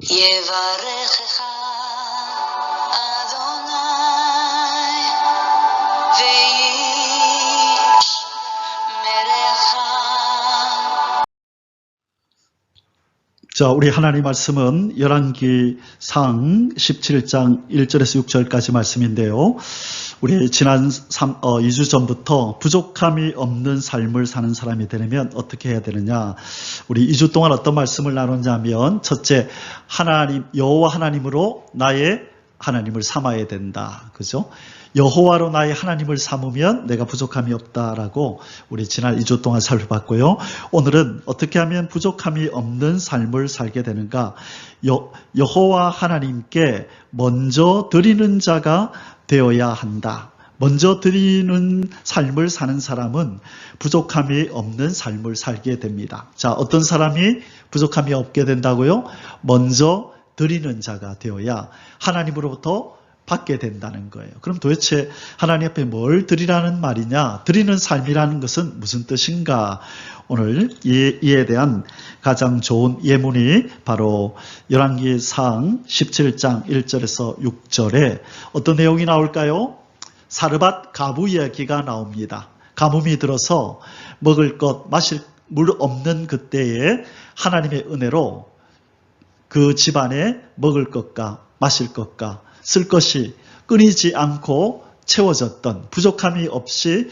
יברכך אדוני וישמרך. 자, 우리 하나님 말씀은 열왕기상 17장 1절에서 6절까지 말씀인데요. 우리 지난 2주 전부터 부족함이 없는 삶을 사는 사람이 되려면 어떻게 해야 되느냐. 우리 2주 동안 어떤 말씀을 나눴냐면, 첫째, 여호와 하나님으로 나의 하나님을 삼아야 된다. 그죠? 여호와로 나의 하나님을 삼으면 내가 부족함이 없다라고 우리 지난 2주 동안 살펴봤고요. 오늘은 어떻게 하면 부족함이 없는 삶을 살게 되는가? 여호와 하나님께 먼저 드리는 자가 되어야 한다. 먼저 드리는 삶을 사는 사람은 부족함이 없는 삶을 살게 됩니다. 자, 어떤 사람이 부족함이 없게 된다고요? 먼저 드리는 자가 되어야 하나님으로부터 받게 된다는 거예요. 그럼 도대체 하나님 앞에 뭘 드리라는 말이냐? 드리는 삶이라는 것은 무슨 뜻인가? 오늘 이에 대한 가장 좋은 예문이 바로 열왕기상 17장 1절에서 6절에 어떤 내용이 나올까요? 사르밧 가부 이야기가 나옵니다. 가뭄이 들어서 먹을 것, 마실 물 없는 그때에 하나님의 은혜로 그 집안에 먹을 것과 마실 것과 쓸 것이 끊이지 않고 채워졌던, 부족함이 없이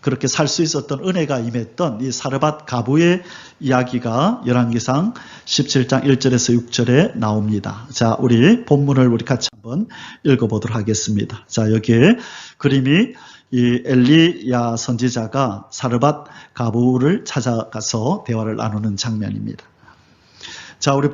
그렇게 살 수 있었던 은혜가 임했던 이 사르밧 가부의 이야기가 열왕기상 17장 1절에서 6절에 나옵니다. 자, 우리 본문을 우리 같이 한번 읽어보도록 하겠습니다. 자, 여기에 그림이 이 엘리야 선지자가 사르밧 가부를 찾아가서 대화를 나누는 장면입니다. 자, 우리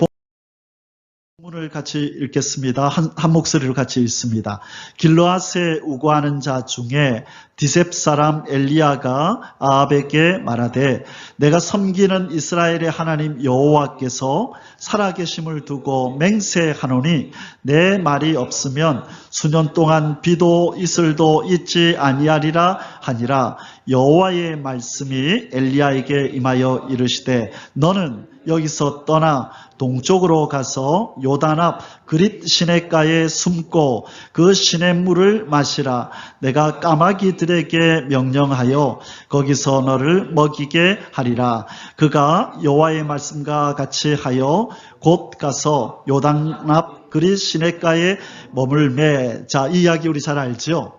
본문을 같이 읽겠습니다. 한 목소리로 같이 읽습니다. 길르앗에 우거하는 자 중에 디셉 사람 엘리야가 아합에게 말하되 내가 섬기는 이스라엘의 하나님 여호와께서 살아계심을 두고 맹세하노니 내 말이 없으면 수년 동안 비도 이슬도 있지 아니하리라 하니라. 여호와의 말씀이 엘리야에게 임하여 이르시되 너는 여기서 떠나 동쪽으로 가서 요단 앞 그릿 시냇가에 숨고 그 시냇물을 마시라. 내가 까마귀들에게 명령하여 거기서 너를 먹이게 하리라. 그가 여호와의 말씀과 같이 하여 곧 가서 요단 앞 그릿 시냇가에 머물매. 자, 이 이야기 우리 잘 알죠?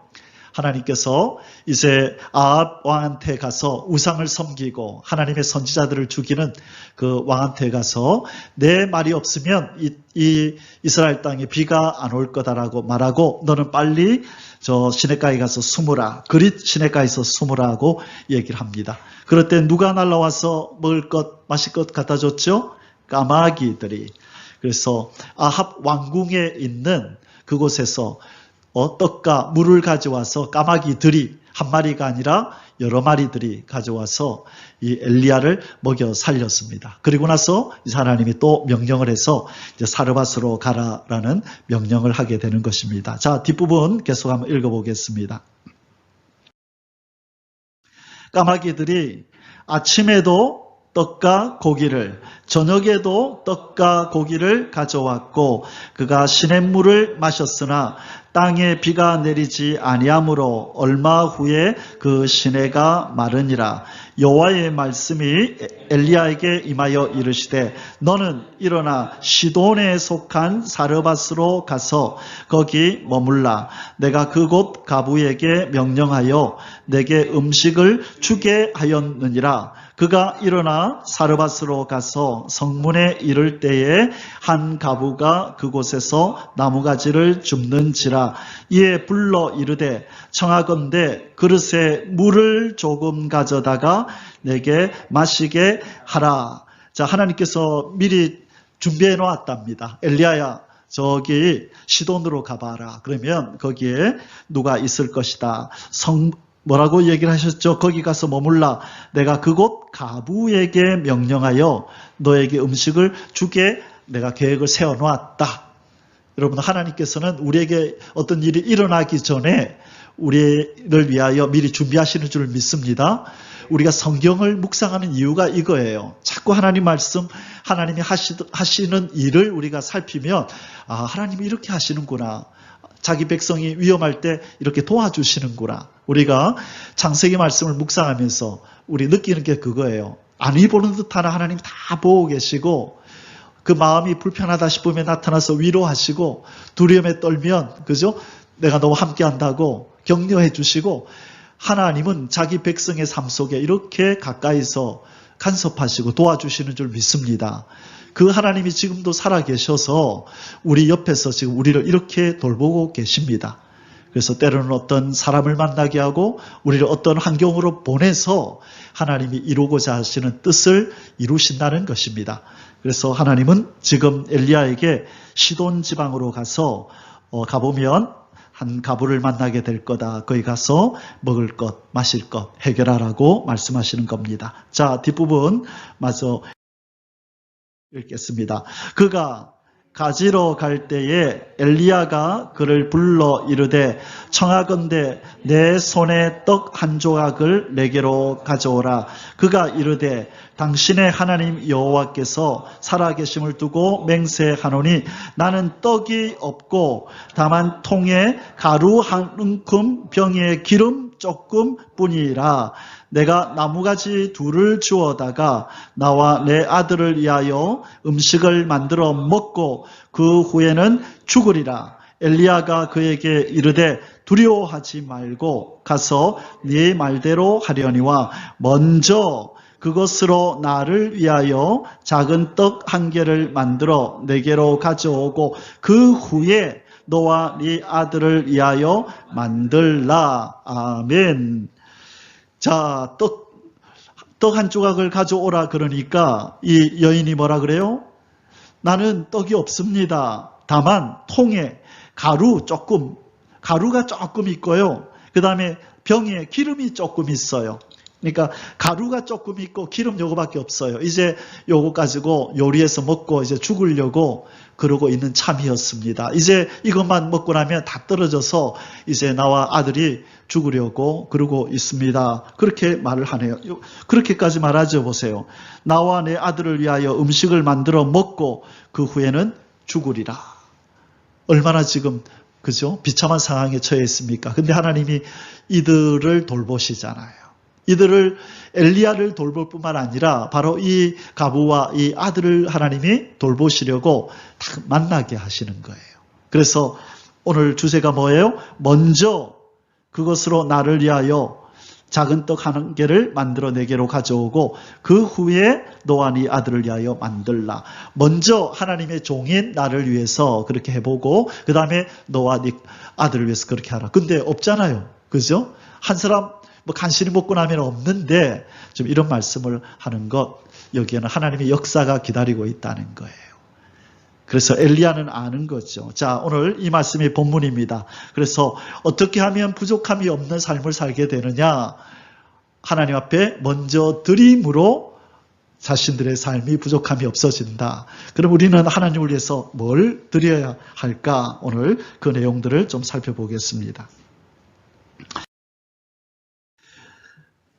하나님께서 이제 아합 왕한테 가서 우상을 섬기고 하나님의 선지자들을 죽이는 그 왕한테 가서 내 말이 없으면 이 이스라엘 땅에 비가 안 올 거다라고 말하고 너는 빨리 저 시냇가에 가서 숨으라. 그릿 시냇가에서 숨으라 하고 얘기를 합니다. 그럴 때 누가 날라와서 먹을 것, 마실 것 갖다 줬죠? 까마귀들이. 그래서 아합 왕궁에 있는 그곳에서 떡과 물을 가져와서 까마귀들이 한 마리가 아니라 여러 마리들이 가져와서 이 엘리야를 먹여 살렸습니다. 그리고 나서 하나님이 또 명령을 해서 이제 사르밧으로 가라라는 명령을 하게 되는 것입니다. 자, 뒷부분 계속 한번 읽어보겠습니다. 까마귀들이 아침에도 떡과 고기를, 저녁에도 떡과 고기를 가져왔고 그가 시냇물을 마셨으나 땅에 비가 내리지 아니하므로 얼마 후에 그 시내가 마르니라. 여호와의 말씀이 엘리야에게 임하여 이르시되 너는 일어나 시돈에 속한 사르밧으로 가서 거기 머물라. 내가 그곳 가부에게 명령하여 내게 음식을 주게 하였느니라. 그가 일어나 사르밧으로 가서 성문에 이를 때에 한 가부가 그곳에서 나무가지를 줍는지라. 이에 불러 이르되 청하건대 그릇에 물을 조금 가져다가 내게 마시게 하라. 자, 하나님께서 미리 준비해 놓았답니다. 엘리야야, 저기 시돈으로 가봐라. 그러면 거기에 누가 있을 것이다. 뭐라고 얘기를 하셨죠? 거기 가서 머물라. 내가 그곳 가부에게 명령하여 너에게 음식을 주게 내가 계획을 세워놓았다. 여러분, 하나님께서는 우리에게 어떤 일이 일어나기 전에 우리를 위하여 미리 준비하시는 줄 믿습니다. 우리가 성경을 묵상하는 이유가 이거예요. 자꾸 하나님 말씀, 하나님이 하시는 일을 우리가 살피면 하나님이 이렇게 하시는구나. 자기 백성이 위험할 때 이렇게 도와주시는구나. 우리가 창세기 말씀을 묵상하면서 우리 느끼는 게 그거예요. 아니 보는 듯하나 하나님 다 보고 계시고, 그 마음이 불편하다 싶으면 나타나서 위로하시고, 두려움에 떨면 그죠? 내가 너무 함께한다고 격려해 주시고, 하나님은 자기 백성의 삶 속에 이렇게 가까이서 간섭하시고 도와주시는 줄 믿습니다. 그 하나님이 지금도 살아계셔서 우리 옆에서 지금 우리를 이렇게 돌보고 계십니다. 그래서 때로는 어떤 사람을 만나게 하고 우리를 어떤 환경으로 보내서 하나님이 이루고자 하시는 뜻을 이루신다는 것입니다. 그래서 하나님은 지금 엘리야에게 시돈 지방으로 가보면 한 가부를 만나게 될 거다. 거기 가서 먹을 것, 마실 것 해결하라고 말씀하시는 겁니다. 자, 뒷부분 마저 읽겠습니다. 그가 가지러 갈 때에 엘리야가 그를 불러 이르되 청하건대 내 손에 떡 한 조각을 내게로 가져오라. 그가 이르되 당신의 하나님 여호와께서 살아계심을 두고 맹세하노니 나는 떡이 없고 다만 통에 가루 한 움큼 병에 기름 조금 뿐이라. 내가 나무가지 둘을 주어다가 나와 내 아들을 위하여 음식을 만들어 먹고 그 후에는 죽으리라. 엘리야가 그에게 이르되 두려워하지 말고 가서 네 말대로 하려니와 먼저 그것으로 나를 위하여 작은 떡 한 개를 만들어 내게로 가져오고 그 후에 너와 네 아들을 위하여 만들라. 아멘. 자, 떡 한 조각을 가져오라 그러니까 이 여인이 뭐라 그래요? 나는 떡이 없습니다. 다만 통에 가루가 조금 있고요. 그 다음에 병에 기름이 조금 있어요. 그러니까 가루가 조금 있고 기름 요거밖에 없어요. 이제 요거 가지고 요리해서 먹고 이제 죽으려고 그러고 있는 참이었습니다. 이제 이것만 먹고 나면 다 떨어져서 이제 나와 아들이 죽으려고 그러고 있습니다. 그렇게 말을 하네요. 그렇게까지 말하죠. 보세요. 나와 내 아들을 위하여 음식을 만들어 먹고 그 후에는 죽으리라. 얼마나 지금 그죠? 비참한 상황에 처해 있습니까? 근데 하나님이 이들을 돌보시잖아요. 이들을 엘리야를 돌볼 뿐만 아니라 바로 이 가부와 이 아들을 하나님이 돌보시려고 딱 만나게 하시는 거예요. 그래서 오늘 주제가 뭐예요? 먼저 그것으로 나를 위하여 작은 떡 한 개를 만들어 내게로 가져오고 그 후에 너와 네 아들을 위하여 만들라. 먼저 하나님의 종인 나를 위해서 그렇게 해보고 그 다음에 너와 네 아들을 위해서 그렇게 하라. 근데 없잖아요. 그죠? 한 사람 간신히 먹고 나면 없는데 좀 이런 말씀을 하는 것, 여기에는 하나님의 역사가 기다리고 있다는 거예요. 그래서 엘리야는 아는 거죠. 자, 오늘 이 말씀이 본문입니다. 그래서 어떻게 하면 부족함이 없는 삶을 살게 되느냐? 하나님 앞에 먼저 드림으로 자신들의 삶이 부족함이 없어진다. 그럼 우리는 하나님을 위해서 뭘 드려야 할까? 오늘 그 내용들을 좀 살펴보겠습니다.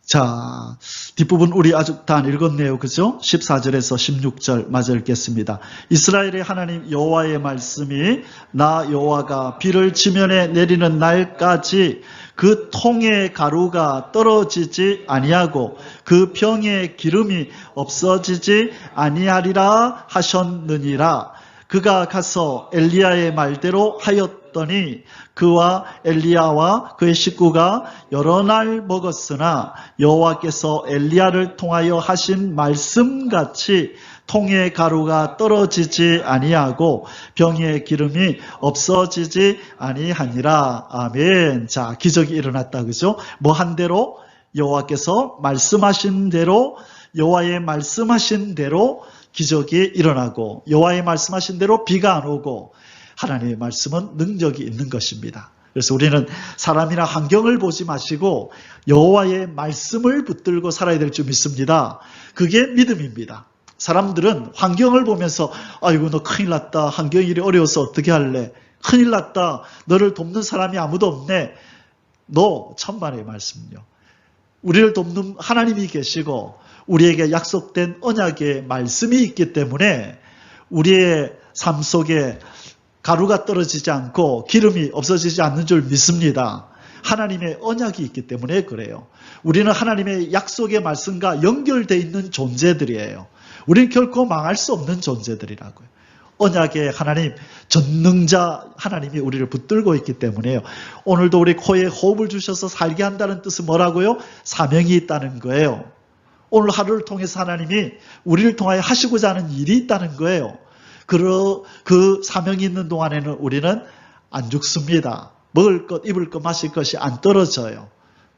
자, 뒷부분 우리 아직 다 안 읽었네요. 그죠? 14절에서 16절 마저 읽겠습니다. 이스라엘의 하나님 여호와의 말씀이 나 여호와가 비를 지면에 내리는 날까지 그 통의 가루가 떨어지지 아니하고 그 병의 기름이 없어지지 아니하리라 하셨느니라. 그가 가서 엘리야의 말대로 하였더니 그와 엘리야와 그의 식구가 여러 날 먹었으나 여호와께서 엘리야를 통하여 하신 말씀같이 통의 가루가 떨어지지 아니하고 병의 기름이 없어지지 아니하니라. 아멘. 자, 기적이 일어났다. 그죠? 뭐 한 대로 여호와께서 말씀하신 대로 여호와의 말씀하신 대로 기적이 일어나고 여호와의 말씀하신 대로 비가 안 오고 하나님의 말씀은 능력이 있는 것입니다. 그래서 우리는 사람이나 환경을 보지 마시고 여호와의 말씀을 붙들고 살아야 될 줄 믿습니다. 그게 믿음입니다. 사람들은 환경을 보면서 아이고 너 큰일 났다. 환경이 이리 어려워서 어떻게 할래? 큰일 났다. 너를 돕는 사람이 아무도 없네. 너 천만의 말씀요. 우리를 돕는 하나님이 계시고 우리에게 약속된 언약의 말씀이 있기 때문에 우리의 삶 속에 가루가 떨어지지 않고 기름이 없어지지 않는 줄 믿습니다. 하나님의 언약이 있기 때문에 그래요. 우리는 하나님의 약속의 말씀과 연결되어 있는 존재들이에요. 우리는 결코 망할 수 없는 존재들이라고요. 언약의 하나님, 전능자 하나님이 우리를 붙들고 있기 때문에요. 오늘도 우리 코에 호흡을 주셔서 살게 한다는 뜻은 뭐라고요? 사명이 있다는 거예요. 오늘 하루를 통해서 하나님이 우리를 통하여 하시고자 하는 일이 있다는 거예요. 그 사명이 있는 동안에는 우리는 안 죽습니다. 먹을 것, 입을 것, 마실 것이 안 떨어져요.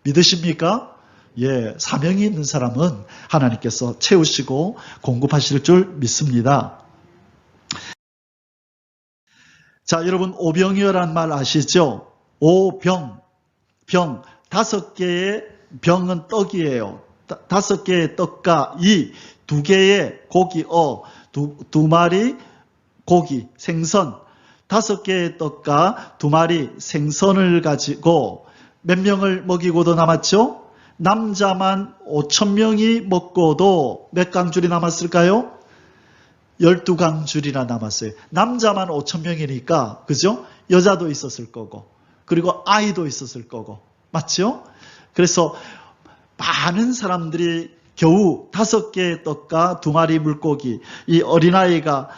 믿으십니까? 예, 사명이 있는 사람은 하나님께서 채우시고 공급하실 줄 믿습니다. 자, 여러분 오병이어란 말 아시죠? 오병, 병, 5개의 병은 떡이에요. 5개의 떡과 2개의 고기, 두 마리 고기, 생선, 5개의 떡과 2마리 생선을 가지고 몇 명을 먹이고도 남았죠? 남자만 5,000명이 먹고도 몇 강줄이 남았을까요? 12강줄이나 남았어요. 남자만 5,000명이니까, 그죠? 여자도 있었을 거고, 그리고 아이도 있었을 거고, 맞죠? 그래서 많은 사람들이 겨우 5개의 떡과 2마리 물고기, 이 어린아이가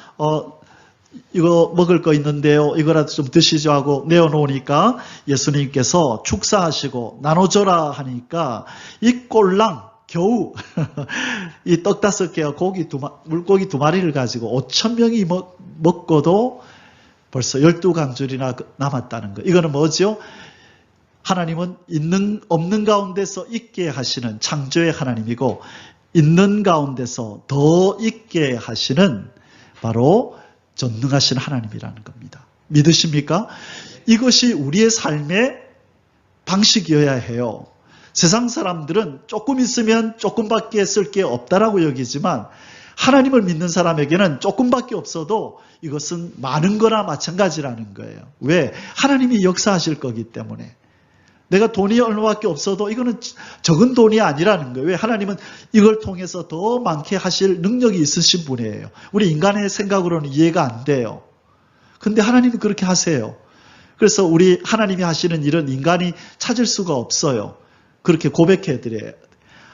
이거 먹을 거 있는데요, 이거라도 좀 드시죠 하고 내어놓으니까 예수님께서 축사하시고 나눠줘라 하니까 이 꼴랑 겨우 이 떡 5개와 물고기 2마리를 가지고 5,000명이 먹고도 벌써 12강줄이나 남았다는 거. 이거는 뭐죠? 하나님은 없는 가운데서 있게 하시는 창조의 하나님이고, 있는 가운데서 더 있게 하시는 바로 전능하신 하나님이라는 겁니다. 믿으십니까? 이것이 우리의 삶의 방식이어야 해요. 세상 사람들은 조금 있으면 조금밖에 쓸 게 없다라고 여기지만, 하나님을 믿는 사람에게는 조금밖에 없어도 이것은 많은 거나 마찬가지라는 거예요. 왜? 하나님이 역사하실 거기 때문에. 내가 돈이 얼마밖에 없어도 이거는 적은 돈이 아니라는 거예요. 왜? 하나님은 이걸 통해서 더 많게 하실 능력이 있으신 분이에요. 우리 인간의 생각으로는 이해가 안 돼요. 근데 하나님은 그렇게 하세요. 그래서 우리 하나님이 하시는 일은 인간이 찾을 수가 없어요. 그렇게 고백해 드려요.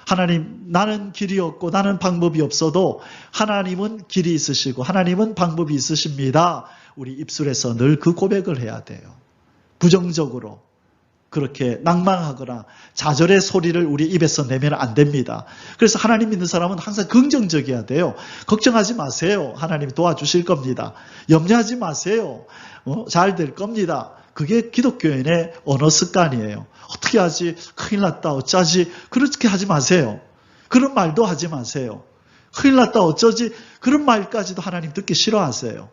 하나님, 나는 길이 없고 나는 방법이 없어도 하나님은 길이 있으시고 하나님은 방법이 있으십니다. 우리 입술에서 늘 그 고백을 해야 돼요. 부정적으로 그렇게 낭망하거나 좌절의 소리를 우리 입에서 내면 안 됩니다. 그래서 하나님 믿는 사람은 항상 긍정적이어야 돼요. 걱정하지 마세요. 하나님이 도와주실 겁니다. 염려하지 마세요. 잘 될 겁니다. 그게 기독교인의 언어 습관이에요. 어떻게 하지? 큰일 났다. 어쩌지? 그렇게 하지 마세요. 그런 말도 하지 마세요. 큰일 났다. 어쩌지? 그런 말까지도 하나님 듣기 싫어하세요.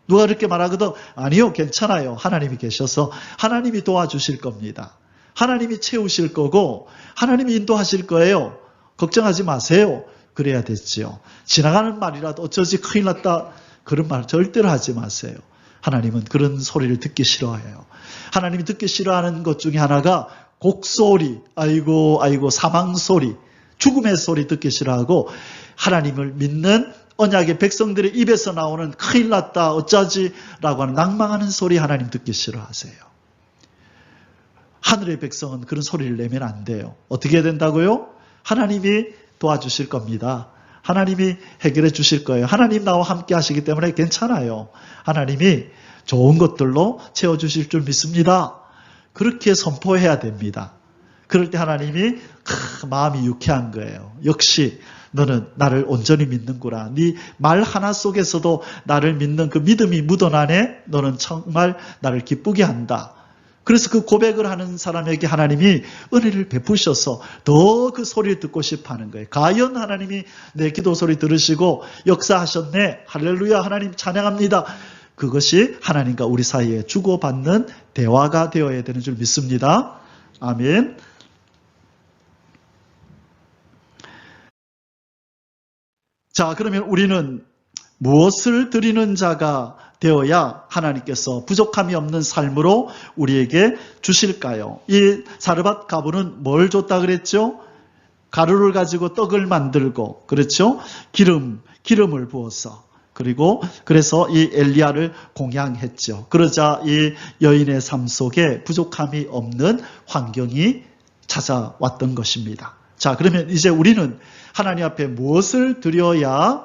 누가 그렇게 말하거든? 아니요, 괜찮아요. 하나님이 계셔서 하나님이 도와주실 겁니다. 하나님이 채우실 거고 하나님이 인도하실 거예요. 걱정하지 마세요. 그래야 됐지요. 지나가는 말이라도 어쩌지 큰일 났다. 그런 말 절대로 하지 마세요. 하나님은 그런 소리를 듣기 싫어해요. 하나님이 듣기 싫어하는 것 중에 하나가 곡소리, 아이고 사망 소리, 죽음의 소리 듣기 싫어하고, 하나님을 믿는 언약의 백성들의 입에서 나오는 큰일 났다 어쩌지 라고 하는 낭망하는 소리 하나님 듣기 싫어하세요. 하늘의 백성은 그런 소리를 내면 안 돼요. 어떻게 해야 된다고요? 하나님이 도와주실 겁니다. 하나님이 해결해 주실 거예요. 하나님 나와 함께 하시기 때문에 괜찮아요. 하나님이 좋은 것들로 채워주실 줄 믿습니다. 그렇게 선포해야 됩니다. 그럴 때 하나님이 마음이 유쾌한 거예요. 역시 너는 나를 온전히 믿는구나. 네 말 하나 속에서도 나를 믿는 그 믿음이 묻어나네. 너는 정말 나를 기쁘게 한다. 그래서 그 고백을 하는 사람에게 하나님이 은혜를 베푸셔서 더 그 소리를 듣고 싶어 하는 거예요. 과연 하나님이 내 기도 소리 들으시고 역사하셨네. 할렐루야, 하나님 찬양합니다. 그것이 하나님과 우리 사이에 주고받는 대화가 되어야 되는 줄 믿습니다. 아멘. 자, 그러면 우리는 무엇을 드리는 자가 되어야 하나님께서 부족함이 없는 삶으로 우리에게 주실까요? 이 사르밧 가부는 뭘 줬다 그랬죠? 가루를 가지고 떡을 만들고, 그렇죠? 기름을 부어서. 그래서 이 엘리야를 공양했죠. 그러자 이 여인의 삶 속에 부족함이 없는 환경이 찾아왔던 것입니다. 자, 그러면 이제 우리는 하나님 앞에 무엇을 드려야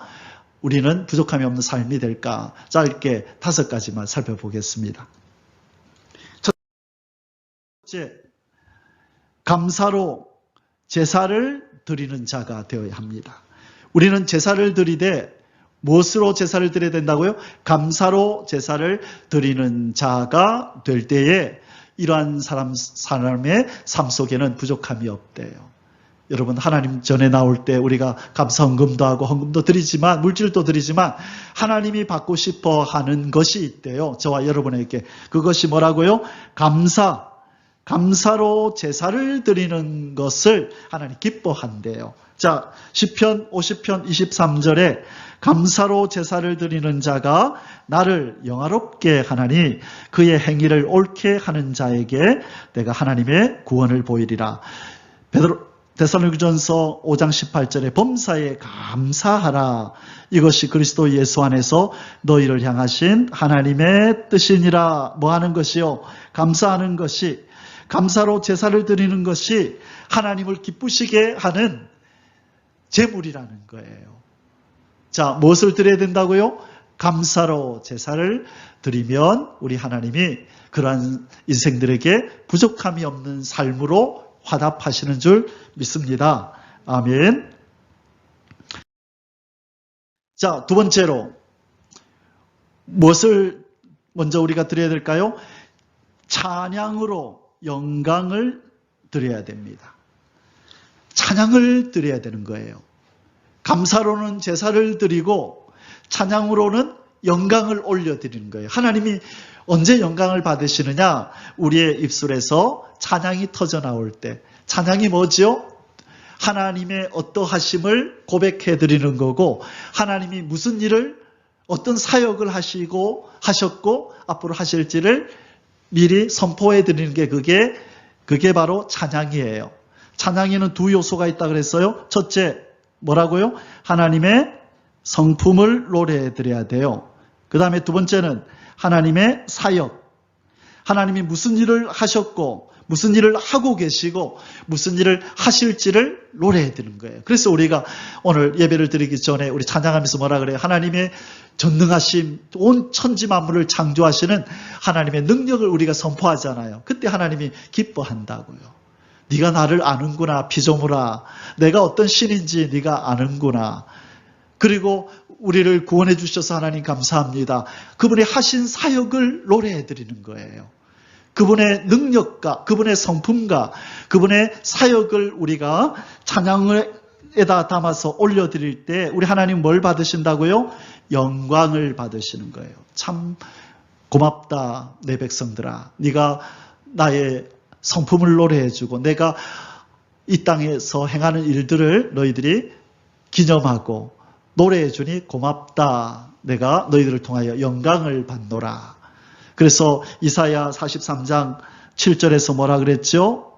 우리는 부족함이 없는 삶이 될까? 자, 이렇게 5가지만 살펴보겠습니다. 첫째, 감사로 제사를 드리는 자가 되어야 합니다. 우리는 제사를 드리되 무엇으로 제사를 드려야 된다고요? 감사로 제사를 드리는 자가 될 때에 이러한 사람의 삶 속에는 부족함이 없대요. 여러분, 하나님 전에 나올 때 우리가 감사 헌금도 하고 헌금도 드리지만, 물질도 드리지만 하나님이 받고 싶어 하는 것이 있대요. 저와 여러분에게. 그것이 뭐라고요? 감사로 제사를 드리는 것을 하나님 기뻐한대요. 자, 시편 50편 23절에 감사로 제사를 드리는 자가 나를 영화롭게 하나니 그의 행위를 옳게 하는 자에게 내가 하나님의 구원을 보이리라. 데살로니가전서 5장 18절에 범사에 감사하라. 이것이 그리스도 예수 안에서 너희를 향하신 하나님의 뜻이니라. 뭐 하는 것이요? 감사하는 것이, 감사로 제사를 드리는 것이 하나님을 기쁘시게 하는 제물이라는 거예요. 자, 무엇을 드려야 된다고요? 감사로 제사를 드리면 우리 하나님이 그러한 인생들에게 부족함이 없는 삶으로 화답하시는 줄 믿습니다. 아멘. 자, 두 번째로 무엇을 먼저 우리가 드려야 될까요? 찬양으로 영광을 드려야 됩니다. 찬양을 드려야 되는 거예요. 감사로는 제사를 드리고 찬양으로는 영광을 올려드리는 거예요. 하나님이 언제 영광을 받으시느냐? 우리의 입술에서 찬양이 터져 나올 때. 찬양이 뭐지요? 하나님의 어떠하심을 고백해 드리는 거고, 하나님이 무슨 일을, 어떤 사역을 하셨고 앞으로 하실지를 미리 선포해 드리는 게 그게 바로 찬양이에요. 찬양에는 두 요소가 있다 그랬어요. 첫째, 뭐라고요? 하나님의 성품을 노래해 드려야 돼요. 그 다음에 두 번째는 하나님의 사역. 하나님이 무슨 일을 하셨고, 무슨 일을 하고 계시고, 무슨 일을 하실지를 노래해 드리는 거예요. 그래서 우리가 오늘 예배를 드리기 전에 우리 찬양하면서 뭐라 그래요? 하나님의 전능하심, 온 천지 만물을 창조하시는 하나님의 능력을 우리가 선포하잖아요. 그때 하나님이 기뻐한다고요. 네가 나를 아는구나, 피조물아. 내가 어떤 신인지 네가 아는구나. 그리고 우리를 구원해 주셔서 하나님 감사합니다. 그분이 하신 사역을 노래해 드리는 거예요. 그분의 능력과 그분의 성품과 그분의 사역을 우리가 찬양에다 담아서 올려드릴 때 우리 하나님 뭘 받으신다고요? 영광을 받으시는 거예요. 참 고맙다 내 백성들아. 네가 나의 성품을 노래해주고 내가 이 땅에서 행하는 일들을 너희들이 기념하고 노래해주니 고맙다. 내가 너희들을 통하여 영광을 받노라. 그래서 이사야 43장 7절에서 뭐라 그랬죠?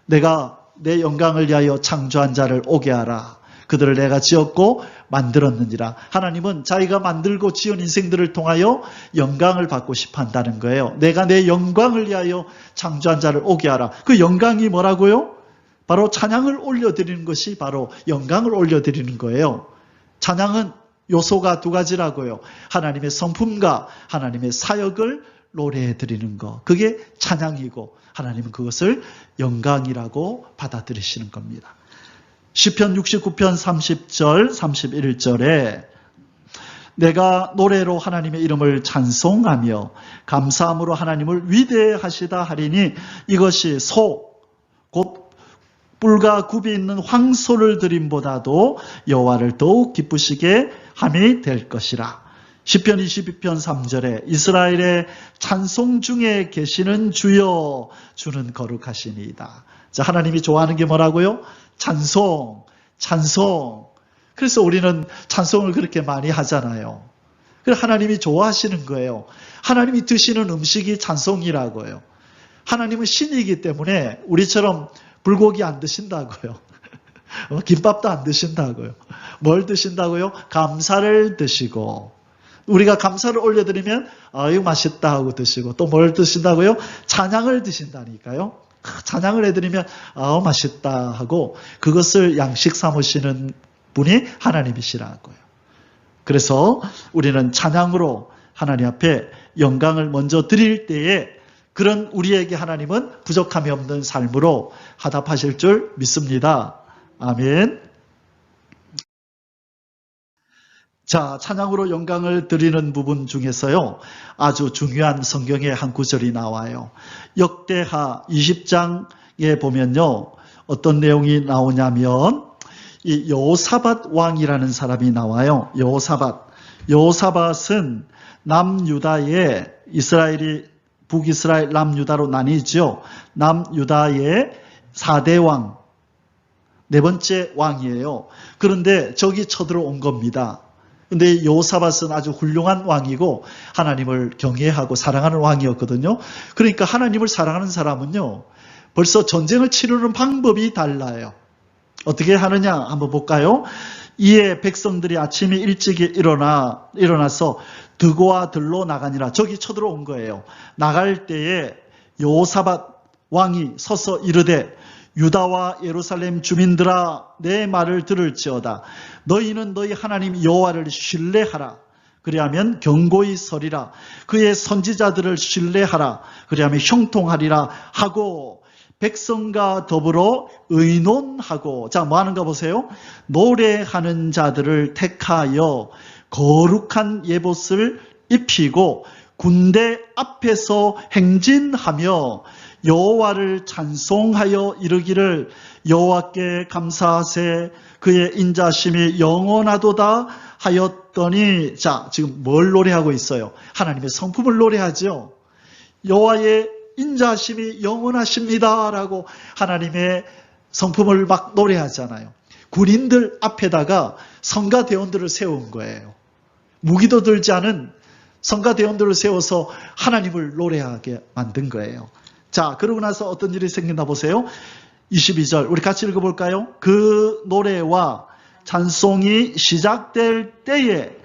내가 내 영광을 위하여 창조한 자를 오게 하라. 그들을 내가 지었고 만들었느니라. 하나님은 자기가 만들고 지은 인생들을 통하여 영광을 받고 싶어 한다는 거예요. 내가 내 영광을 위하여 창조한 자를 오게 하라. 그 영광이 뭐라고요? 바로 찬양을 올려드리는 것이 바로 영광을 올려드리는 거예요. 찬양은 요소가 두 가지라고요. 하나님의 성품과 하나님의 사역을 노래해 드리는 것. 그게 찬양이고 하나님은 그것을 영광이라고 받아들이시는 겁니다. 시편 69편 30절 31절에 내가 노래로 하나님의 이름을 찬송하며 감사함으로 하나님을 위대하시다 하리니 이것이 소 곧 뿔과 굽이 있는 황소를 드림보다도 여호와를 더욱 기쁘시게 함이 될 것이라. 시편 22편 3절에 이스라엘의 찬송 중에 계시는 주여 주는 거룩하시니이다. 자, 하나님이 좋아하는 게 뭐라고요? 찬송. 그래서 우리는 찬송을 그렇게 많이 하잖아요. 그래서 하나님이 좋아하시는 거예요. 하나님이 드시는 음식이 찬송이라고요. 하나님은 신이기 때문에 우리처럼 불고기 안 드신다고요. 김밥도 안 드신다고요. 뭘 드신다고요? 감사를 드시고, 우리가 감사를 올려드리면 아유 맛있다 하고 드시고, 또 뭘 드신다고요? 찬양을 드신다니까요. 찬양을 해드리면 아우 맛있다 하고 그것을 양식 삼으시는 분이 하나님이시라고요. 그래서 우리는 찬양으로 하나님 앞에 영광을 먼저 드릴 때에 그런 우리에게 하나님은 부족함이 없는 삶으로 화답하실 줄 믿습니다. 아멘. 자, 찬양으로 영광을 드리는 부분 중에서요, 아주 중요한 성경의 한 구절이 나와요. 역대하 20장에 보면요, 어떤 내용이 나오냐면, 이 여호사밧 왕이라는 사람이 나와요. 여호사밧은 남유다의 이스라엘이 북이스라엘 남유다로 나뉘죠. 남유다의 4대 왕, 네 번째 왕이에요. 그런데 적이 쳐들어온 겁니다. 근데 여호사밧은 아주 훌륭한 왕이고 하나님을 경외하고 사랑하는 왕이었거든요. 그러니까 하나님을 사랑하는 사람은요, 벌써 전쟁을 치르는 방법이 달라요. 어떻게 하느냐 한번 볼까요? 이에 백성들이 아침에 일찍 일어나서 드고와 들로 나가니라. 적이 쳐들어온 거예요. 나갈 때에 여호사밧 왕이 서서 이르되 유다와 예루살렘 주민들아 내 말을 들을지어다. 너희는 너희 하나님 여호와를 신뢰하라. 그리하면 경고히 서리라. 그의 선지자들을 신뢰하라. 그리하면 형통하리라 하고 백성과 더불어 의논하고, 자, 뭐 하는가 보세요. 노래하는 자들을 택하여 거룩한 예봇을 입히고 군대 앞에서 행진하며 여호와를 찬송하여 이르기를 여호와께 감사하세 그의 인자심이 영원하도다 하였더니, 자, 지금 뭘 노래하고 있어요? 하나님의 성품을 노래하죠. 여호와의 인자심이 영원하십니다라고 하나님의 성품을 막 노래하잖아요. 군인들 앞에다가 성가대원들을 세운 거예요. 무기도 들지 않은 성가대원들을 세워서 하나님을 노래하게 만든 거예요. 자, 그러고 나서 어떤 일이 생겼나 보세요. 22절 우리 같이 읽어볼까요? 그 노래와 찬송이 시작될 때에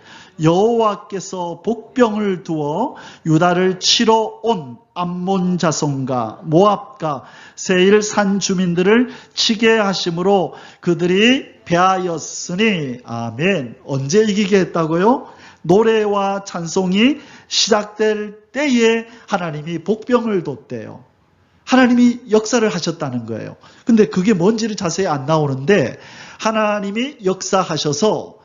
여호와께서 복병을 두어 유다를 치러 온 암몬 자손과 모압과 세일 산 주민들을 치게 하심으로 그들이 패하였으니, 아멘. 언제 이기게 했다고요? 노래와 찬송이 시작될 때에 하나님이 복병을 뒀대요. 하나님이 역사를 하셨다는 거예요. 근데 그게 뭔지를 자세히 안 나오는데 하나님이 역사하셔서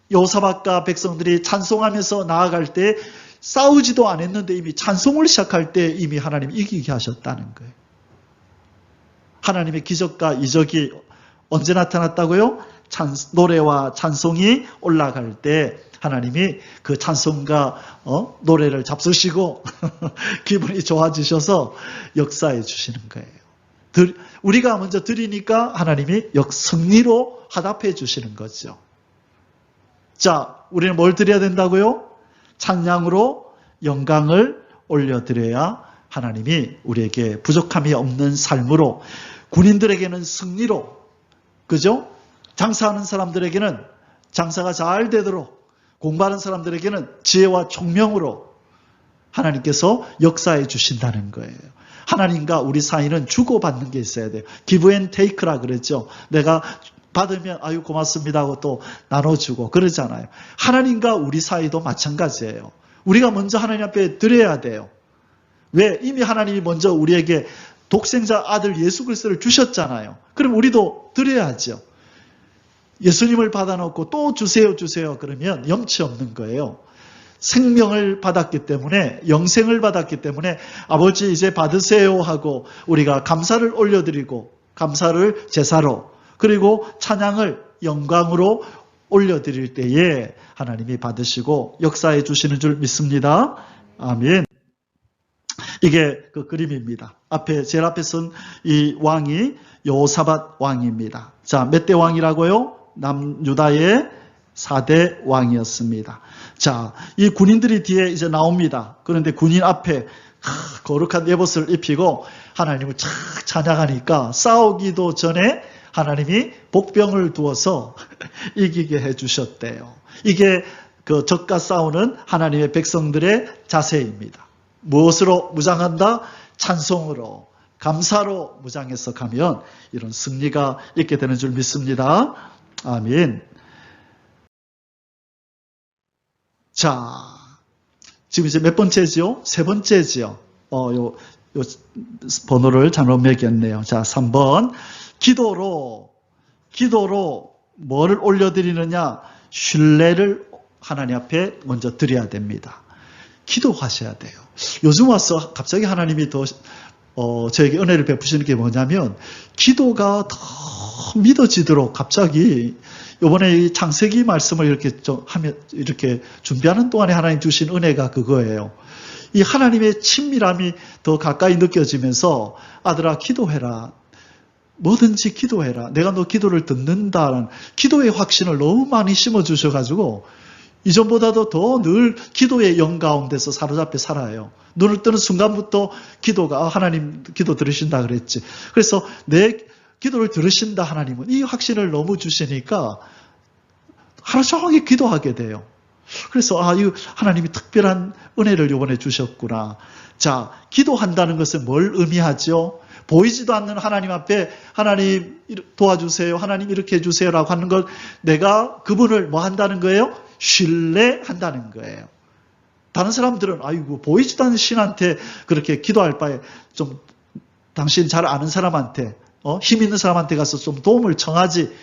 여호사밧과 백성들이 찬송하면서 나아갈 때 싸우지도 않았는데 이미 찬송을 시작할 때 이미 하나님이 이기게 하셨다는 거예요. 하나님의 기적과 이적이 언제 나타났다고요? 노래와 찬송이 올라갈 때 하나님이 그 찬송과 노래를 잡수시고 기분이 좋아지셔서 역사해 주시는 거예요. 우리가 먼저 드리니까 하나님이 승리로 화답해 주시는 거죠. 자, 우리는 뭘 드려야 된다고요? 찬양으로 영광을 올려드려야 하나님이 우리에게 부족함이 없는 삶으로, 군인들에게는 승리로, 그죠? 장사하는 사람들에게는 장사가 잘 되도록, 공부하는 사람들에게는 지혜와 총명으로 하나님께서 역사해 주신다는 거예요. 하나님과 우리 사이는 주고받는 게 있어야 돼요. give and take라 그랬죠. 내가 받으면 아유 고맙습니다 하고 또 나눠주고 그러잖아요. 하나님과 우리 사이도 마찬가지예요. 우리가 먼저 하나님 앞에 드려야 돼요. 왜? 이미 하나님이 먼저 우리에게 독생자 아들 예수 그리스도를 주셨잖아요. 그럼 우리도 드려야죠. 예수님을 받아놓고 또 주세요 그러면 염치 없는 거예요. 생명을 받았기 때문에, 영생을 받았기 때문에 아버지 이제 받으세요 하고 우리가 감사를 올려드리고, 감사를 제사로, 그리고 찬양을 영광으로 올려드릴 때에 하나님이 받으시고 역사해 주시는 줄 믿습니다. 아멘. 이게 그 그림입니다. 제일 앞에 쓴 이 왕이 여호사밧 왕입니다. 자, 몇 대 왕이라고요? 남유다의 4대 왕이었습니다. 자, 이 군인들이 뒤에 이제 나옵니다. 그런데 군인 앞에 거룩한 예봇을 입히고 하나님을 착 찬양하니까 싸우기도 전에 하나님이 복병을 두어서 이기게 해주셨대요. 이게 그 적과 싸우는 하나님의 백성들의 자세입니다. 무엇으로 무장한다? 찬송으로, 감사로 무장해서 가면 이런 승리가 있게 되는 줄 믿습니다. 아멘. 자, 지금 이제 몇 번째지요? 세 번째지요. 요 번호를 잘못 매겼네요. 자, 3번. 기도로 뭐를 올려드리느냐? 신뢰를 하나님 앞에 먼저 드려야 됩니다. 기도하셔야 돼요. 요즘 와서 갑자기 하나님이 더 저에게 은혜를 베푸시는 게 뭐냐면 기도가 더 믿어지도록 갑자기 이번에 이 창세기 말씀을 이렇게 준비하는 동안에 하나님 주신 은혜가 그거예요. 이 하나님의 친밀함이 더 가까이 느껴지면서 아들아 기도해라. 뭐든지 기도해라. 내가 너 기도를 듣는다라는 기도의 확신을 너무 많이 심어주셔가지고 이전보다도 더 늘 기도의 영 가운데서 사로잡혀 살아요. 눈을 뜨는 순간부터 기도가 하나님 기도 들으신다 그랬지. 그래서 내 기도를 들으신다 하나님은 이 확신을 너무 주시니까 하루 종일 기도하게 돼요. 그래서 이 하나님이 특별한 은혜를 이번에 주셨구나. 자, 기도한다는 것은 뭘 의미하죠? 보이지도 않는 하나님 앞에 하나님 도와주세요. 하나님 이렇게 해주세요라고 하는 것 내가 그분을 뭐 한다는 거예요? 신뢰한다는 거예요. 다른 사람들은 아이고 보이지도 않는 신한테 그렇게 기도할 바에 좀 당신 잘 아는 사람한테 힘 있는 사람한테 가서 좀 도움을 청하지.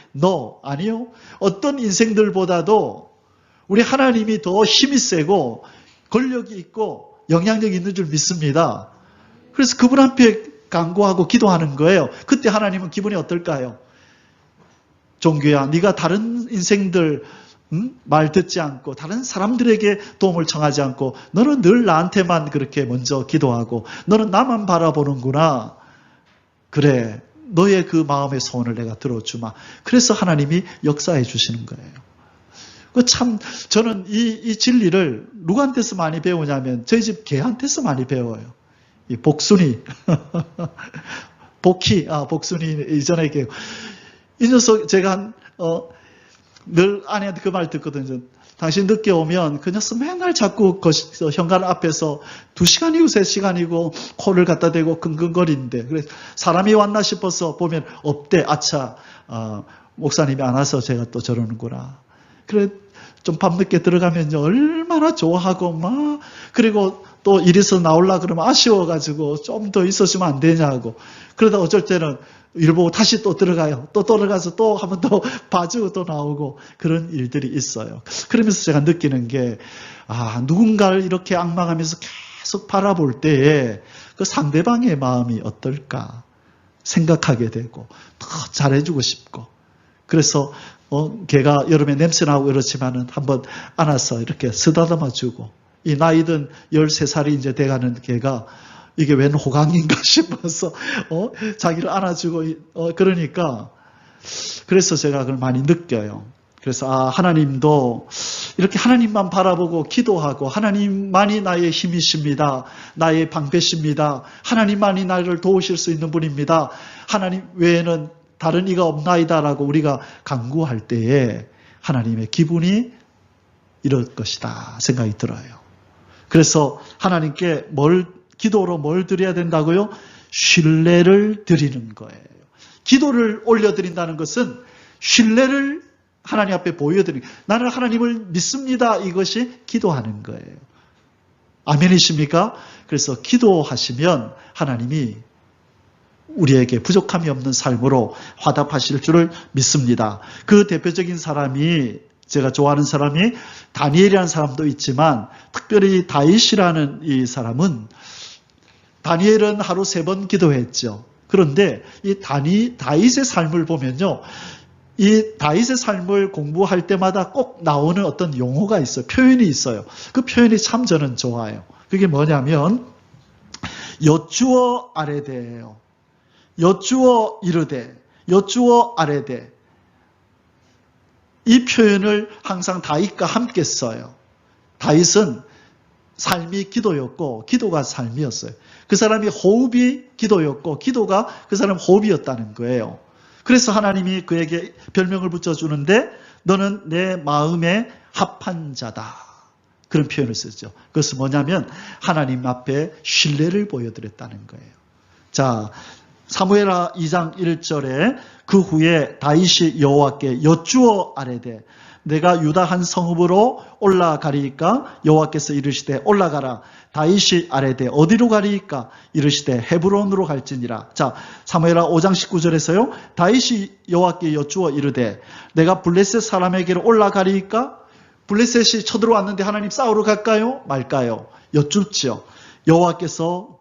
아니요. 어떤 인생들보다도 우리 하나님이 더 힘이 세고 권력이 있고 영향력이 있는 줄 믿습니다. 그래서 그분 앞에 간구하고 기도하는 거예요. 그때 하나님은 기분이 어떨까요? 종교야, 네가 다른 인생들 말 듣지 않고 다른 사람들에게 도움을 청하지 않고 너는 늘 나한테만 그렇게 먼저 기도하고 너는 나만 바라보는구나. 그래, 너의 그 마음의 소원을 내가 들어주마. 그래서 하나님이 역사해 주시는 거예요. 참 저는 이 진리를 누구한테서 많이 배우냐면 저희 집 개한테서 많이 배워요. 이 복순이 복순이 이전에 이 녀석 제가 늘 아내한테 그 말 듣거든요. 당신 늦게 오면 그 녀석 맨날 자꾸 현관 앞에서 2시간이고 3시간이고 코를 갖다 대고 끙끙거리는데 그래서 사람이 왔나 싶어서 보면 없대. 아차, 목사님이 안 와서 제가 또 저러는구나. 그래 좀 밤늦게 들어가면 얼마나 좋아하고 막 그리고 또 일에서 나오려 그러면 아쉬워가지고 좀 더 있었으면 안 되냐고. 그러다 어쩔 때는 일 보고 다시 또 들어가요. 또 들어가서 또 한번 또 봐주고 또 나오고 그런 일들이 있어요. 그러면서 제가 느끼는 게 누군가를 이렇게 앙망하면서 계속 바라볼 때에 그 상대방의 마음이 어떨까 생각하게 되고 더 잘해주고 싶고 그래서 걔가 여름에 냄새나고 그렇지만은 한번 안아서 이렇게 쓰다듬어 주고 이 나이든 13살이 이제 돼가는 걔가 이게 웬 호강인가 싶어서 자기를 안아주고 그러니까 그래서 제가 그걸 많이 느껴요. 그래서 하나님도 이렇게 하나님만 바라보고 기도하고 하나님만이 나의 힘이십니다. 나의 방패십니다. 하나님만이 나를 도우실 수 있는 분입니다. 하나님 외에는 다른 이가 없나이다라고 우리가 간구할 때에 하나님의 기분이 이럴 것이다 생각이 들어요. 그래서 하나님께 기도로 뭘 드려야 된다고요? 신뢰를 드리는 거예요. 기도를 올려드린다는 것은 신뢰를 하나님 앞에 보여드리는 거예요. 나는 하나님을 믿습니다. 이것이 기도하는 거예요. 아멘이십니까? 그래서 기도하시면 하나님이 우리에게 부족함이 없는 삶으로 화답하실 줄을 믿습니다. 그 대표적인 사람이 제가 좋아하는 사람이 다니엘이라는 사람도 있지만 특별히 다윗이라는 이 사람은 다니엘은 하루 3번 기도했죠. 그런데 이 다윗의 삶을 보면요. 이 다윗의 삶을 공부할 때마다 꼭 나오는 어떤 용어가 있어요. 표현이 있어요. 그 표현이 참 저는 좋아요. 그게 뭐냐면 여쭈어 아뢰되예요. 여쭈어 이르되, 여쭈어 아뢰되. 이 표현을 항상 다윗과 함께 써요. 다윗은 삶이 기도였고 기도가 삶이었어요. 그 사람이 호흡이 기도였고 기도가 그 사람 호흡이었다는 거예요. 그래서 하나님이 그에게 별명을 붙여주는데 너는 내 마음에 합한 자다. 그런 표현을 쓰죠. 그것은 뭐냐면 하나님 앞에 신뢰를 보여드렸다는 거예요. 자, 사무엘하 2장 1절에 그 후에 다윗이 여호와께 여쭈어 아뢰되 내가 유다 한 성읍으로 올라가리이까 여호와께서 이르시되 올라가라. 다윗이 아뢰되 어디로 가리이까 이르시되 헤브론으로 갈지니라. 자, 사무엘하 5장 19절에서요. 다윗이 여호와께 여쭈어 이르되 내가 블레셋 사람에게로 올라가리이까. 블레셋이 쳐들어왔는데 하나님 싸우러 갈까요? 말까요? 여쭙죠. 여호와께서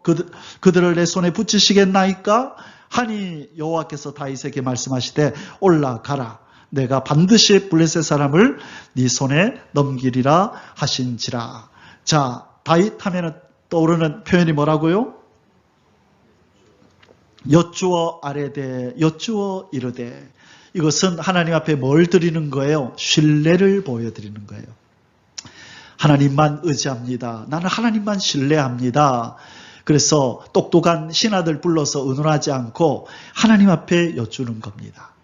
그들을 내 손에 붙이시겠나이까? 하니 여호와께서 다윗에게 말씀하시되 올라가라. 내가 반드시 블레셋 사람을 네 손에 넘기리라 하신지라. 자, 다윗 하면은 떠오르는 표현이 뭐라고요? 여쭈어 아뢰되 여쭈어 이르되. 이것은 하나님 앞에 뭘 드리는 거예요? 신뢰를 보여드리는 거예요. 하나님만 의지합니다. 나는 하나님만 신뢰합니다. 그래서 똑똑한 신하들 불러서 의논하지 않고 하나님 앞에 여쭈는 겁니다.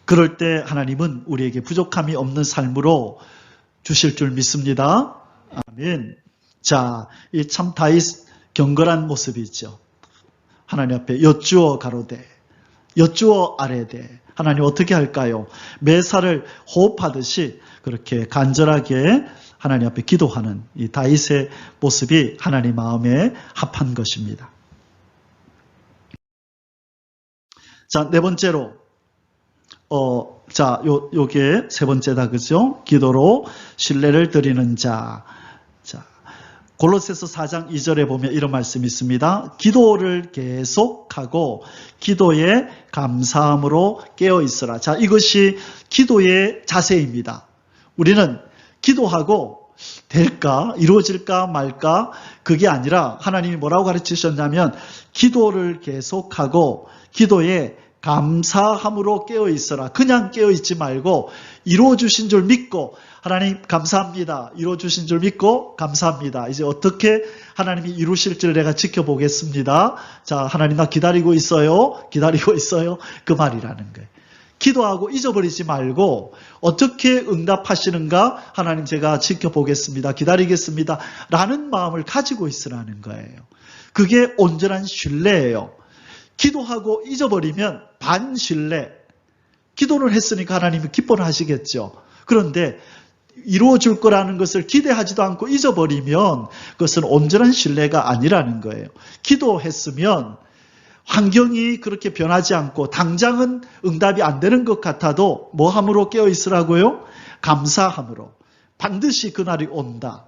그럴 때 하나님은 우리에게 부족함이 없는 삶으로 주실 줄 믿습니다. 아멘. 자, 이 참 다윗 경건한 모습이죠. 하나님 앞에 여쭈어 가로되 여쭈어 아뢰되. 하나님 어떻게 할까요? 매사를 호흡하듯이 그렇게 간절하게 하나님 앞에 기도하는 이 다윗의 모습이 하나님 마음에 합한 것입니다. 자, 네 번째로 요게 세 번째다, 그죠? 기도로 신뢰를 드리는 자. 자, 골로새서 4장 2절에 보면 이런 말씀이 있습니다. 기도를 계속하고 기도에 감사함으로 깨어 있으라. 자, 이것이 기도의 자세입니다. 우리는 기도하고 될까? 이루어질까 말까? 그게 아니라 하나님이 뭐라고 가르치셨냐면 기도를 계속하고 기도에 감사함으로 깨어 있어라. 그냥 깨어 있지 말고 이루어주신 줄 믿고 하나님 감사합니다. 이루어주신 줄 믿고 감사합니다. 이제 어떻게 하나님이 이루실지를 내가 지켜보겠습니다. 자, 하나님 나 기다리고 있어요. 기다리고 있어요. 그 말이라는 거예요. 기도하고 잊어버리지 말고 어떻게 응답하시는가 하나님 제가 지켜보겠습니다. 기다리겠습니다. 라는 마음을 가지고 있으라는 거예요. 그게 온전한 신뢰예요. 기도하고 잊어버리면 반신뢰. 기도를 했으니까 하나님이 기뻐는 하시겠죠. 그런데 이루어질 거라는 것을 기대하지도 않고 잊어버리면 그것은 온전한 신뢰가 아니라는 거예요. 기도했으면 환경이 그렇게 변하지 않고 당장은 응답이 안 되는 것 같아도 뭐 함으로 깨어 있으라고요? 감사함으로. 반드시 그날이 온다.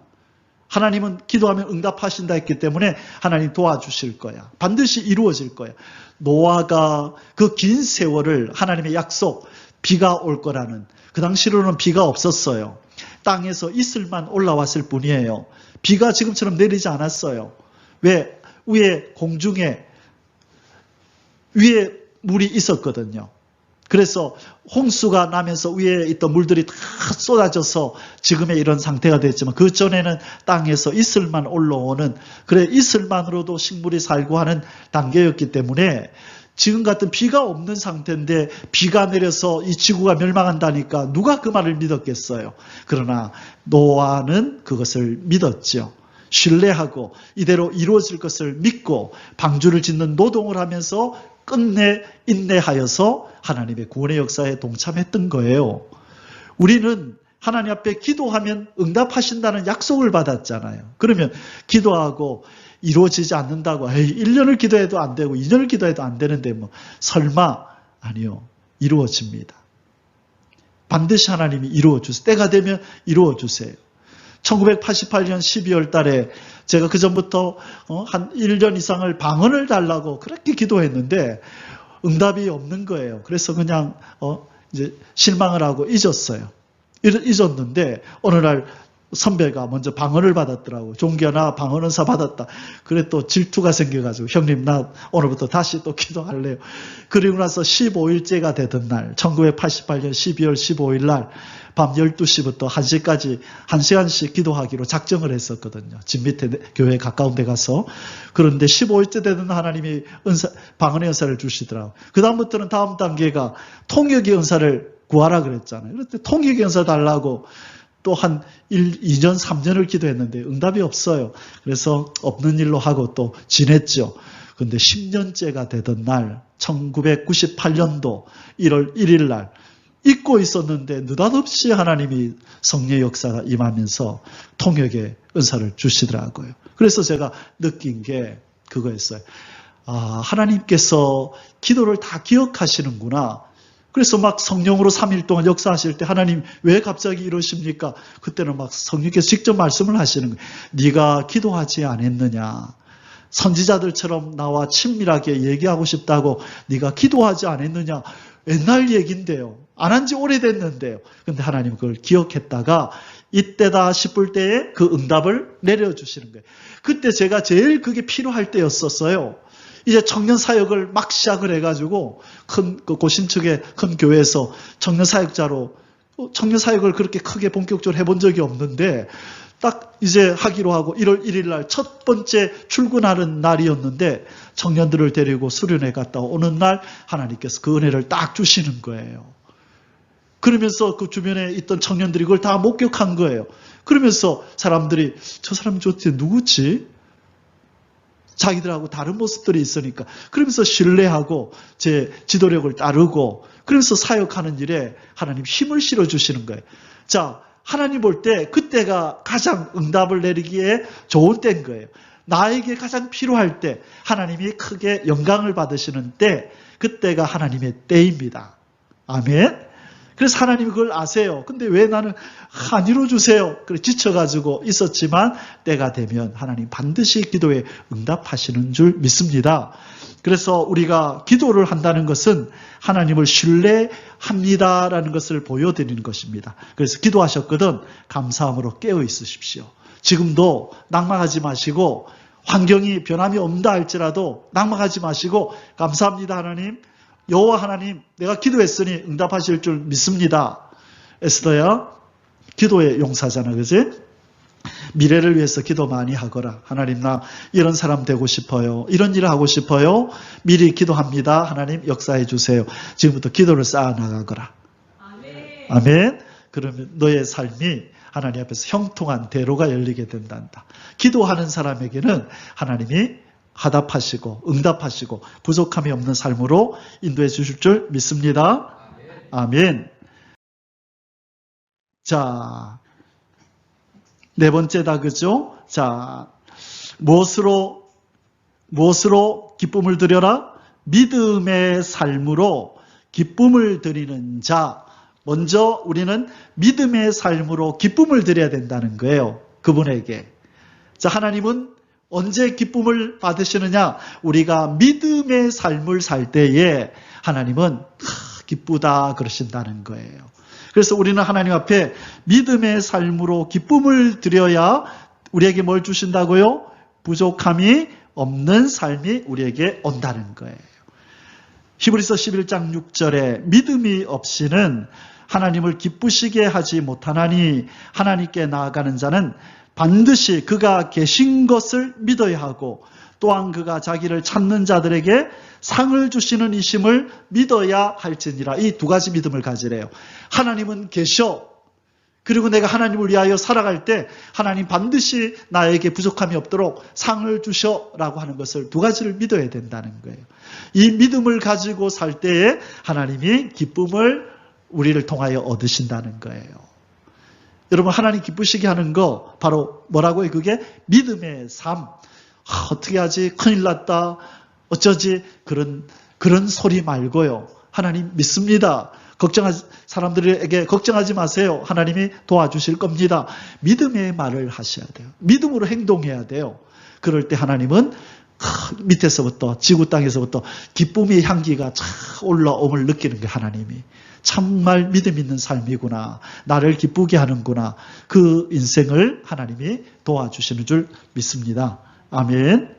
하나님은 기도하면 응답하신다 했기 때문에 하나님 도와주실 거야. 반드시 이루어질 거야. 노아가 그 긴 세월을 하나님의 약속, 비가 올 거라는, 그 당시로는 비가 없었어요. 땅에서 이슬만 올라왔을 뿐이에요. 비가 지금처럼 내리지 않았어요. 왜? 위에 공중에 위에 물이 있었거든요. 그래서 홍수가 나면서 위에 있던 물들이 다 쏟아져서 지금의 이런 상태가 됐지만 그 전에는 땅에서 이슬만 올라오는, 그래 이슬만으로도 식물이 살고 하는 단계였기 때문에 지금 같은 비가 없는 상태인데 비가 내려서 이 지구가 멸망한다니까 누가 그 말을 믿었겠어요. 그러나 노아는 그것을 믿었죠. 신뢰하고 이대로 이루어질 것을 믿고 방주를 짓는 노동을 하면서 끝내 인내하여서 하나님의 구원의 역사에 동참했던 거예요. 우리는 하나님 앞에 기도하면 응답하신다는 약속을 받았잖아요. 그러면 기도하고 이루어지지 않는다고 1년을 기도해도 안 되고 2년을 기도해도 안 되는데 뭐 설마? 아니요. 이루어집니다. 반드시 하나님이 이루어주세요. 때가 되면 이루어주세요. 1988년 12월 달에 제가 그 전부터 한 1년 이상을 방언을 달라고 그렇게 기도했는데 응답이 없는 거예요. 그래서 그냥 이제 실망을 하고 잊었어요. 잊었는데 어느 날 선배가 먼저 방언을 받았더라고. 종교나 방언 은사 받았다. 그래 또 질투가 생겨가지고 형님 나 오늘부터 다시 또 기도할래요. 그리고 나서 15일째가 되던 날 1988년 12월 15일 날 밤 12시부터 1시까지 1시간씩 기도하기로 작정을 했었거든요. 집 밑에 교회 가까운 데 가서. 그런데 15일째 되던 하나님이 방언의 은사를 주시더라고요. 그 다음부터는 다음 단계가 통역의 은사를 구하라 그랬잖아요. 그런데 통역의 은사 달라고 또 한 2년, 3년을 기도했는데 응답이 없어요. 그래서 없는 일로 하고 또 지냈죠. 그런데 10년째가 되던 날 1998년도 1월 1일 날 잊고 있었는데 느닷없이 하나님이 성령의 역사가 임하면서 통역의 은사를 주시더라고요. 그래서 제가 느낀 게 그거였어요. 아, 하나님께서 기도를 다 기억하시는구나. 그래서 막 성령으로 3일 동안 역사하실 때 하나님 왜 갑자기 이러십니까? 그때는 막 성령께서 직접 말씀을 하시는 거예요. 네가 기도하지 않았느냐. 선지자들처럼 나와 친밀하게 얘기하고 싶다고 네가 기도하지 않았느냐. 옛날 얘기인데요. 안 한 지 오래됐는데요. 근데 하나님 그걸 기억했다가 이때다 싶을 때에 그 응답을 내려주시는 거예요. 그때 제가 제일 그게 필요할 때였었어요. 이제 청년 사역을 막 시작을 해가지고 그 고신축의 큰 교회에서 청년 사역자로 청년 사역을 그렇게 크게 본격적으로 해본 적이 없는데 딱 이제 하기로 하고 1월 1일 날 첫 번째 출근하는 날이었는데 청년들을 데리고 수련회 갔다 오는 날 하나님께서 그 은혜를 딱 주시는 거예요. 그러면서 그 주변에 있던 청년들이 그걸 다 목격한 거예요. 그러면서 사람들이 저 사람 도대체 누구지? 자기들하고 다른 모습들이 있으니까 그러면서 신뢰하고 제 지도력을 따르고 그러면서 사역하는 일에 하나님 힘을 실어주시는 거예요. 자, 하나님 볼 때 그때가 가장 응답을 내리기에 좋은 때인 거예요. 나에게 가장 필요할 때 하나님이 크게 영광을 받으시는 때 그때가 하나님의 때입니다. 아멘. 그래서 하나님이 그걸 아세요. 근데 왜 나는 안 이루어주세요. 그래 지쳐가지고 있었지만 때가 되면 하나님 반드시 기도에 응답하시는 줄 믿습니다. 그래서 우리가 기도를 한다는 것은 하나님을 신뢰합니다라는 것을 보여드리는 것입니다. 그래서 기도하셨거든 감사함으로 깨어 있으십시오. 지금도 낙망하지 마시고 환경이 변함이 없다 할지라도 낙망하지 마시고 감사합니다 하나님. 여호와 하나님 내가 기도했으니 응답하실 줄 믿습니다. 에스더야 기도의 용사잖아. 그지? 미래를 위해서 기도 많이 하거라. 하나님 나 이런 사람 되고 싶어요. 이런 일을 하고 싶어요. 미리 기도합니다. 하나님 역사해 주세요. 지금부터 기도를 쌓아나가거라. 아멘. 아멘. 그러면 너의 삶이 하나님 앞에서 형통한 대로가 열리게 된단다. 기도하는 사람에게는 하나님이 화답하시고 응답하시고 부족함이 없는 삶으로 인도해 주실 줄 믿습니다. 아멘. 자, 네 번째다 그죠? 자, 무엇으로 기쁨을 드려라? 믿음의 삶으로 기쁨을 드리는 자. 먼저 우리는 믿음의 삶으로 기쁨을 드려야 된다는 거예요. 그분에게. 자, 하나님은 언제 기쁨을 받으시느냐? 우리가 믿음의 삶을 살 때에 하나님은 기쁘다 그러신다는 거예요. 그래서 우리는 하나님 앞에 믿음의 삶으로 기쁨을 드려야 우리에게 뭘 주신다고요? 부족함이 없는 삶이 우리에게 온다는 거예요. 히브리서 11장 6절에 믿음이 없이는 하나님을 기쁘시게 하지 못하나니 하나님께 나아가는 자는 반드시 그가 계신 것을 믿어야 하고 또한 그가 자기를 찾는 자들에게 상을 주시는 이심을 믿어야 할지니라. 이 두 가지 믿음을 가지래요. 하나님은 계셔. 그리고 내가 하나님을 위하여 살아갈 때 하나님 반드시 나에게 부족함이 없도록 상을 주셔라고 하는 것을 두 가지를 믿어야 된다는 거예요. 이 믿음을 가지고 살 때에 하나님이 기쁨을 우리를 통하여 얻으신다는 거예요. 여러분 하나님 기쁘시게 하는 거 바로 뭐라고요? 그게 믿음의 삶. 어떻게 하지? 큰일 났다. 어쩌지? 그런 소리 말고요. 하나님 믿습니다. 사람들에게 걱정하지 마세요. 하나님이 도와주실 겁니다. 믿음의 말을 하셔야 돼요. 믿음으로 행동해야 돼요. 그럴 때 하나님은 밑에서부터 지구 땅에서부터 기쁨의 향기가 쫙 올라옴을 느끼는 게 하나님이 정말 믿음 있는 삶이구나. 나를 기쁘게 하는구나. 그 인생을 하나님이 도와주시는 줄 믿습니다. 아멘.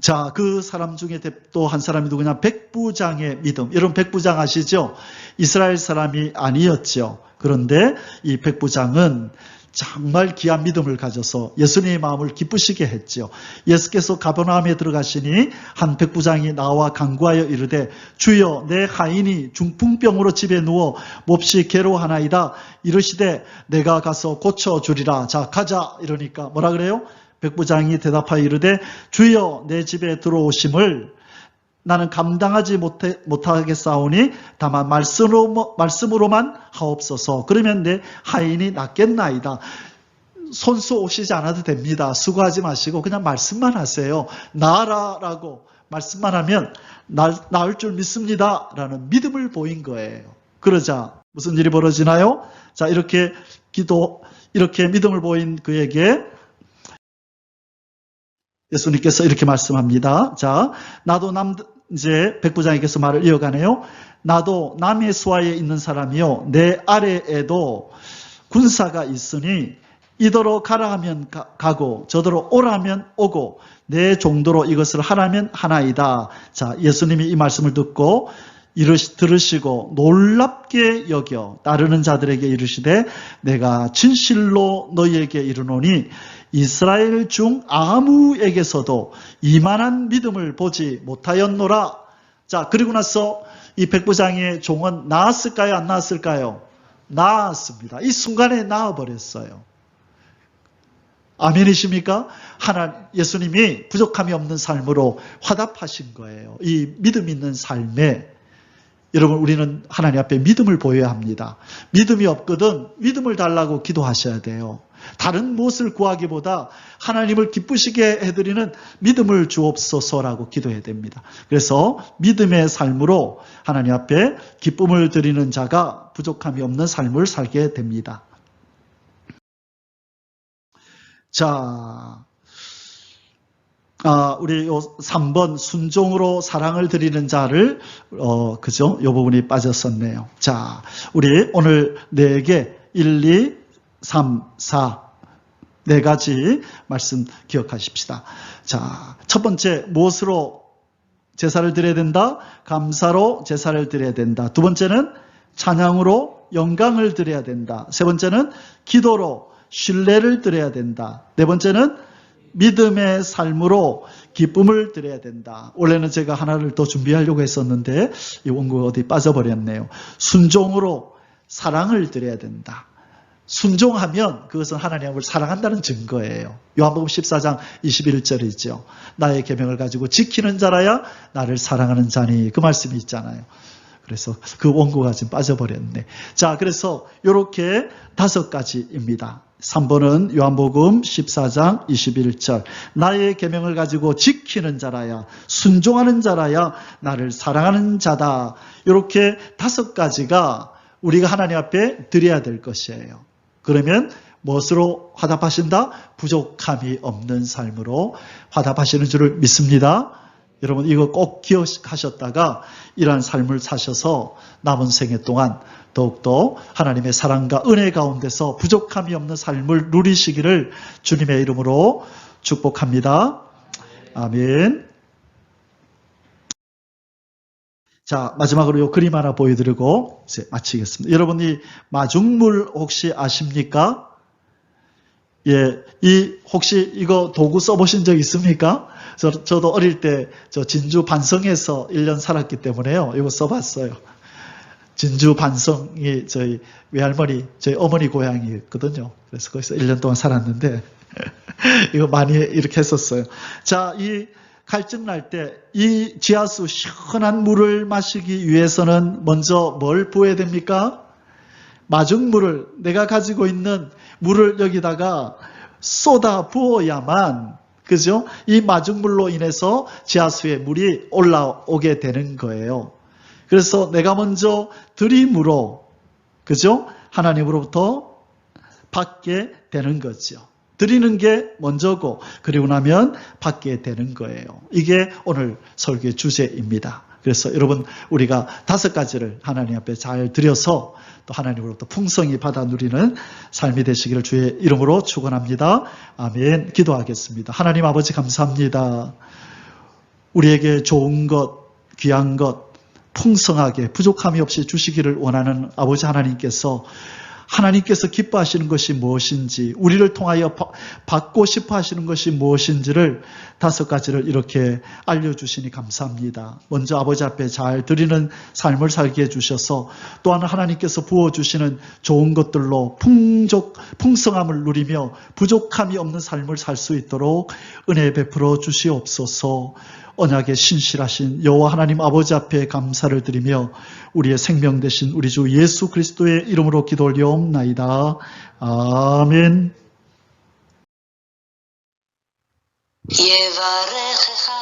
자, 그 사람 중에 또 한 사람이 누구냐? 백부장의 믿음. 여러분 백부장 아시죠? 이스라엘 사람이 아니었죠. 그런데 이 백부장은 정말 귀한 믿음을 가져서 예수님의 마음을 기쁘시게 했죠. 예수께서 가버나움에 들어가시니 한 백부장이 나와 간구하여 이르되 주여 내 하인이 중풍병으로 집에 누워 몹시 괴로워하나이다. 이르시되 내가 가서 고쳐주리라. 자 가자 이러니까 뭐라 그래요? 백부장이 대답하여 이르되 주여 내 집에 들어오심을 나는 감당하지 못하겠사오니 다만 말씀으로만 하옵소서. 그러면 내 하인이 낫겠나이다. 손수 오시지 않아도 됩니다. 수고하지 마시고 그냥 말씀만 하세요. 나아라라고 말씀만 하면 나을 줄 믿습니다. 라는 믿음을 보인 거예요. 그러자 무슨 일이 벌어지나요? 자, 이렇게 믿음을 보인 그에게 예수님께서 이렇게 말씀합니다. 자, 나도 이제 백부장에게서 말을 이어가네요. 나도 남의 수하에 있는 사람이요. 내 아래에도 군사가 있으니 이더러 가라 하면 가고 저더러 오라 하면 오고 내 정도로 이것을 하라면 하나이다. 자, 예수님이 이 말씀을 듣고 들으시고 놀랍게 여겨 따르는 자들에게 이르시되 내가 진실로 너희에게 이르노니 이스라엘 중 아무에게서도 이만한 믿음을 보지 못하였노라. 자, 그리고 나서 이 백부장의 종은 나았을까요? 안 나았을까요? 나았습니다. 이 순간에 나아버렸어요. 아멘이십니까? 예수님이 부족함이 없는 삶으로 화답하신 거예요. 이 믿음 있는 삶에 여러분 우리는 하나님 앞에 믿음을 보여야 합니다. 믿음이 없거든 믿음을 달라고 기도하셔야 돼요. 다른 무엇을 구하기보다 하나님을 기쁘시게 해드리는 믿음을 주옵소서라고 기도해야 됩니다. 그래서 믿음의 삶으로 하나님 앞에 기쁨을 드리는 자가 부족함이 없는 삶을 살게 됩니다. 자, 우리 3번 순종으로 사랑을 드리는 자를 그죠? 이 부분이 빠졌었네요. 자, 우리 오늘 4개 1, 2, 3, 4 4가지 말씀 기억하십시다. 자, 첫 번째 무엇으로 제사를 드려야 된다? 감사로 제사를 드려야 된다. 두 번째는 찬양으로 영광을 드려야 된다. 세 번째는 기도로 신뢰를 드려야 된다. 네 번째는 믿음의 삶으로 기쁨을 드려야 된다. 원래는 제가 하나를 더 준비하려고 했었는데 이 원고가 어디 빠져버렸네요. 순종으로 사랑을 드려야 된다. 순종하면 그것은 하나님을 사랑한다는 증거예요. 요한복음 14장 21절이죠. 나의 계명을 가지고 지키는 자라야 나를 사랑하는 자니 그 말씀이 있잖아요. 그래서 그 원고가 지금 빠져버렸네. 자, 그래서 이렇게 5가지입니다. 3번은 요한복음 14장 21절 나의 계명을 가지고 지키는 자라야 순종하는 자라야 나를 사랑하는 자다. 이렇게 5가지가 우리가 하나님 앞에 드려야 될 것이에요. 그러면 무엇으로 화답하신다? 부족함이 없는 삶으로 화답하시는 줄을 믿습니다. 여러분 이거 꼭 기억하셨다가 이러한 삶을 사셔서 남은 생애 동안 더욱더 하나님의 사랑과 은혜 가운데서 부족함이 없는 삶을 누리시기를 주님의 이름으로 축복합니다. 아멘. 자, 마지막으로 이 그림 하나 보여드리고 이제 마치겠습니다. 여러분 이 마중물 혹시 아십니까? 예, 혹시 이거 도구 써보신 적 있습니까? 저도 어릴 때 저 진주 반성에서 1년 살았기 때문에요. 이거 써봤어요. 진주 반성이 저희 외할머니, 저희 어머니 고향이거든요. 그래서 거기서 1년 동안 살았는데 이거 많이 이렇게 했었어요. 자, 이 갈증 날 때 이 지하수 시원한 물을 마시기 위해서는 먼저 뭘 부어야 됩니까? 마중물을 내가 가지고 있는 물을 여기다가 쏟아 부어야만 그죠? 이 마중물로 인해서 지하수에 물이 올라오게 되는 거예요. 그래서 내가 먼저 들이물어 그죠? 하나님으로부터 받게 되는 거죠. 드리는 게 먼저고 그리고 나면 받게 되는 거예요. 이게 오늘 설교의 주제입니다. 그래서 여러분 우리가 5가지를 하나님 앞에 잘 드려서 또 하나님으로부터 풍성히 받아 누리는 삶이 되시기를 주의 이름으로 축원합니다. 아멘. 기도하겠습니다. 하나님 아버지 감사합니다. 우리에게 좋은 것, 귀한 것, 풍성하게 부족함이 없이 주시기를 원하는 아버지 하나님께서 기뻐하시는 것이 무엇인지, 우리를 통하여 받고 싶어 하시는 것이 무엇인지를 5가지를 이렇게 알려주시니 감사합니다. 먼저 아버지 앞에 잘 드리는 삶을 살게 해주셔서 또한 하나님께서 부어주시는 좋은 것들로 풍성함을 누리며 부족함이 없는 삶을 살 수 있도록 은혜 베풀어 주시옵소서. 언약에 신실하신 여호와 하나님 아버지 앞에 감사를 드리며 우리의 생명 되신 우리 주 예수 그리스도의 이름으로 기도 올려옵나이다. 아멘. יברכך